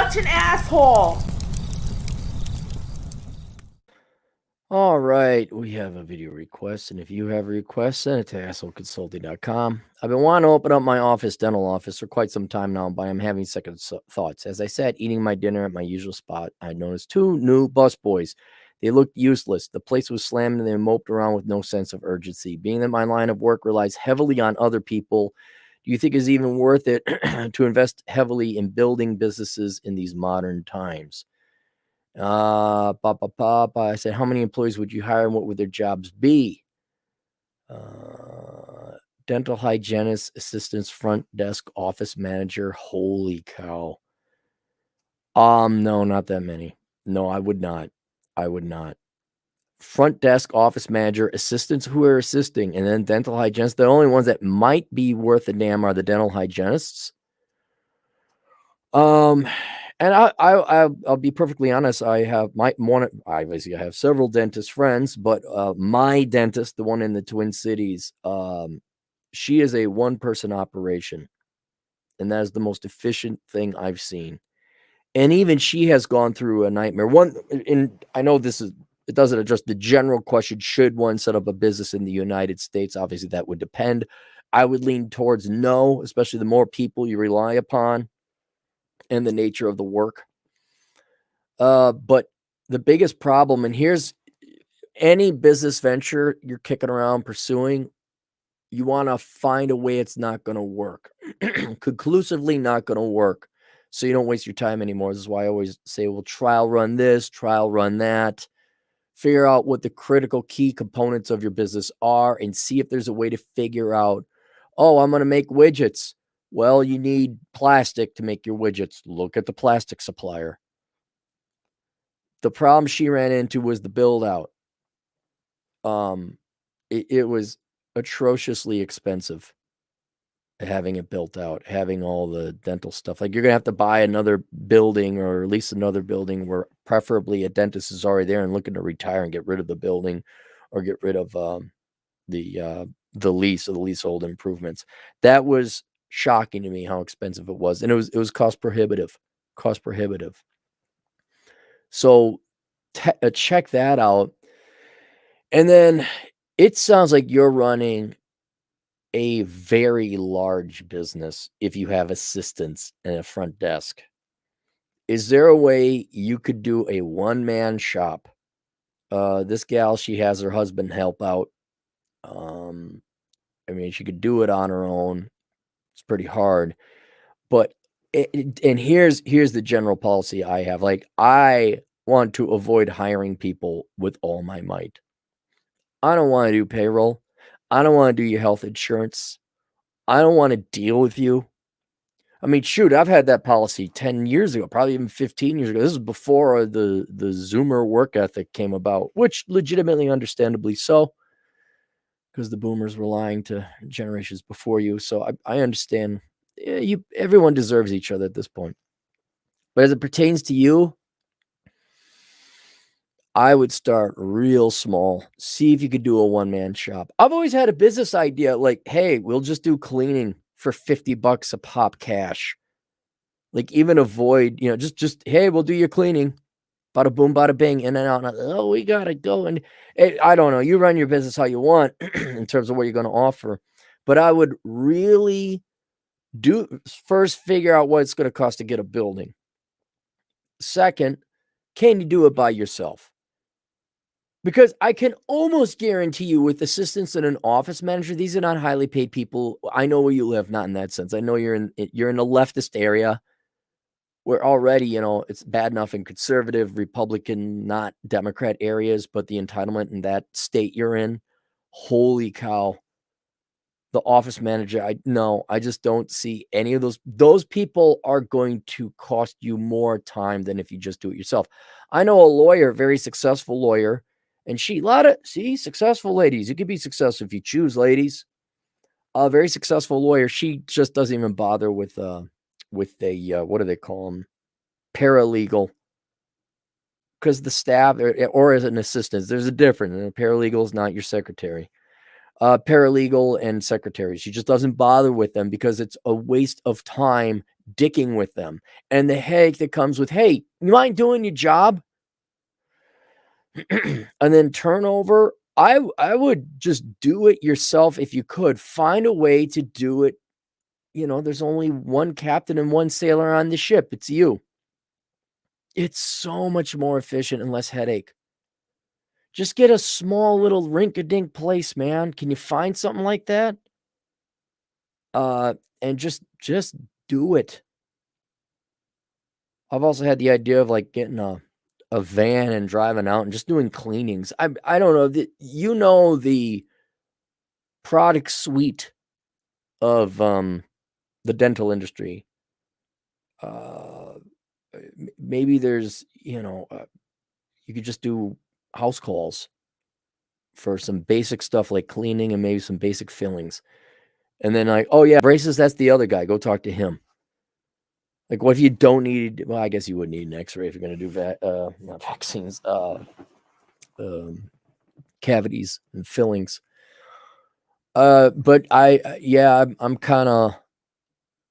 such an asshole. All right, we have a video request, and if you have a request, send it to assholeconsulting.com. I've been wanting to open up my dental office, for quite some time now, but I'm having second thoughts. As I sat eating my dinner at my usual spot, I noticed two new busboys. They looked useless. The place was slammed, and they moped around with no sense of urgency. Being that my line of work relies heavily on other people, do you think it's even worth it to invest heavily in building businesses in these modern times? I said, how many employees would you hire and what would their jobs be? Dental hygienist, assistants, front desk, office manager. Holy cow. No, not that many. No, I would not. Front desk, office manager, assistants who are assisting, and then dental hygienists. The only ones that might be worth a damn are the dental hygienists. And I'll be perfectly honest. I have obviously I have several dentist friends, but my dentist, the one in the Twin Cities, she is a one-person operation, and that is the most efficient thing I've seen. And even she has gone through a nightmare. I know it doesn't address the general question: should one set up a business in the United States? Obviously, that would depend. I would lean towards no, especially the more people you rely upon and the nature of the work. But the biggest problem, and here's any business venture you're kicking around pursuing, you want to find a way it's not going to work, conclusively not going to work, so you don't waste your time anymore. This is why I always say, well, trial run this, trial run that, figure out what the critical key components of your business are, and see if there's a way to figure out, oh, I'm going to make widgets. Well, you need plastic to make your widgets. Look at the plastic supplier. The problem she ran into was the build out. It was atrociously expensive having it built out, having all the dental stuff. Like, you're going to have to buy another building, or at least another building where preferably a dentist is already there and looking to retire and get rid of the building, or get rid of the lease or the leasehold improvements. That was shocking to me how expensive it was. And it was cost prohibitive. So check that out. And then it sounds like you're running a very large business if you have assistants and a front desk. Is there a way you could do a one-man shop? This gal, she has her husband help out. I mean, she could do it on her own. It's pretty hard. But and here's the general policy I have. Like, I want to avoid hiring people with all my might. I don't want to do payroll. I don't want to do your health insurance. I don't want to deal with you. I mean, shoot, I've had that policy 10 years ago, probably even 15 years ago. This is before the Zoomer work ethic came about, which legitimately, understandably so, because the boomers were lying to generations before you. So I understand. Everyone deserves each other at this point. But as it pertains to you, I would start real small. See if you could do a one-man shop. I've always had a business idea like, hey, we'll just do cleaning for $50 a pop cash. Like, even avoid, just hey, we'll do your cleaning. Bada boom, bada bing, in and out. And oh, we got to go. And I don't know. You run your business how you want in terms of what you're going to offer. But I would really first figure out what it's going to cost to get a building. Second, can you do it by yourself? Because I can almost guarantee you, with assistants and an office manager, these are not highly paid people. I know where you live, not in that sense. I know you're in a leftist area where already, it's bad enough in conservative, Republican, not Democrat areas, but the entitlement in that state you're in, holy cow. The office manager, I just don't see any of those. Those people are going to cost you more time than if you just do it yourself. I know a lawyer, very successful lawyer, and successful ladies. You can be successful if you choose, ladies. A very successful lawyer. She just doesn't even bother with a what do they call them? Paralegal. Because the staff, or as an assistant, there's a difference. A paralegal is not your secretary. Paralegal and secretary. She just doesn't bother with them because it's a waste of time dicking with them. And the headache that comes with, hey, you mind doing your job? And then turnover. I would just do it yourself if you could. Find a way to do it. There's only one captain and one sailor on the ship. It's you. It's so much more efficient and less headache. Just get a small little rink-a-dink place, man. Can you find something like that? And just do it. I've also had the idea of like getting a van and driving out and just doing cleanings. I don't know, the product suite of the dental industry. Maybe there's, you could just do house calls for some basic stuff like cleaning and maybe some basic fillings. And then like, oh yeah, braces, that's the other guy. Go talk to him. Like, what if you don't need? Well, I guess you would need an X-ray if you're going to do not vaccines, cavities and fillings. But I'm kind of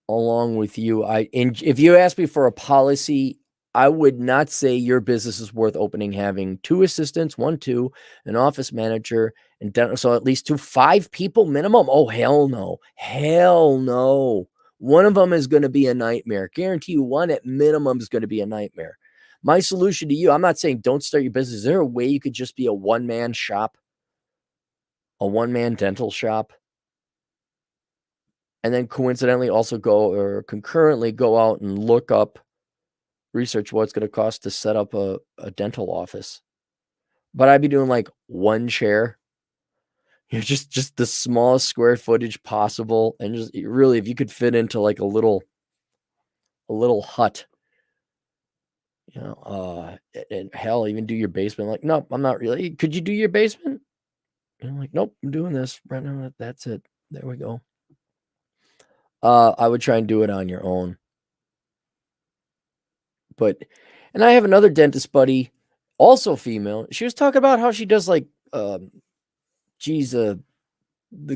along with you. If you ask me for a policy, I would not say your business is worth opening having 2 assistants, 1, 2, an office manager, and so at least 5 people minimum. Oh, hell no. Hell no. One of them is going to be a nightmare. Guarantee you one at minimum is going to be a nightmare. My solution to you, I'm not saying don't start your business. Is there a way you could just be a one-man shop? A one-man dental shop? And then coincidentally also concurrently go out and look up, research what it's going to cost to set up a dental office. But I'd be doing like 1 chair, just the smallest square footage possible. And just really, if you could fit into like a little hut, and hell, even do your basement. Like, nope, I'm not really. Could you do your basement? And I'm like, nope, I'm doing this right now. That's it. There we go. I would try and do it on your own. And I have another dentist buddy, also female. She was talking about how she does like, the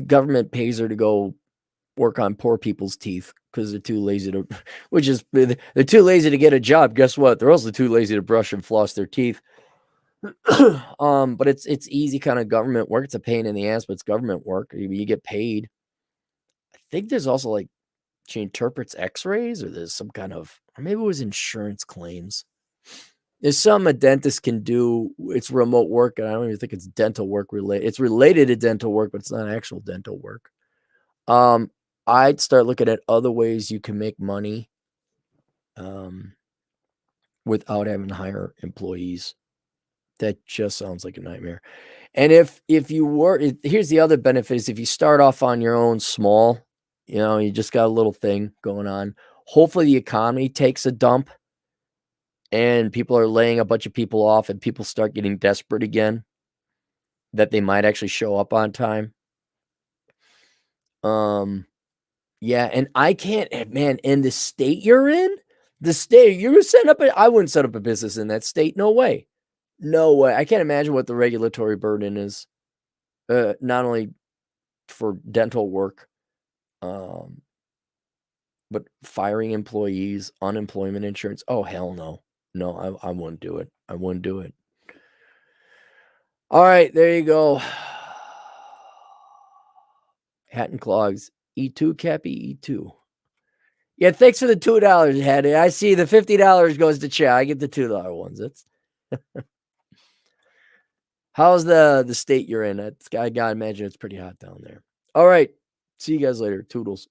government pays her to go work on poor people's teeth because they're too lazy to, they're too lazy to get a job. Guess what? They're also too lazy to brush and floss their teeth. But it's easy kind of government work. It's a pain in the ass, but it's government work. You get paid. I think there's also like she interprets x-rays, or there's some kind of, or maybe it was insurance claims. There's some a dentist can do. It's remote work, and I don't even think it's dental work related. It's related to dental work, but it's not actual dental work. I'd start looking at other ways you can make money without having to hire employees. That just sounds like a nightmare. And if you were, here's the other benefit is if you start off on your own small, you just got a little thing going on. Hopefully the economy takes a dump and people are laying a bunch of people off and people start getting desperate again, that they might actually show up on time. Yeah, and I can't, man, in the state you're in, you're setting up I wouldn't set up a business in that state. No way. No way. I can't imagine what the regulatory burden is. Not only for dental work, but firing employees, unemployment insurance. Oh, hell no. No, I wouldn't do it. I wouldn't do it. All right, there you go. Hat and Clogs. E2, Cappy, E2. Yeah, thanks for the $2, Hattie. I see the $50 goes to Chad. I get the $2 ones. That's how's the state you're in? I gotta imagine it's pretty hot down there. All right. See you guys later. Toodles.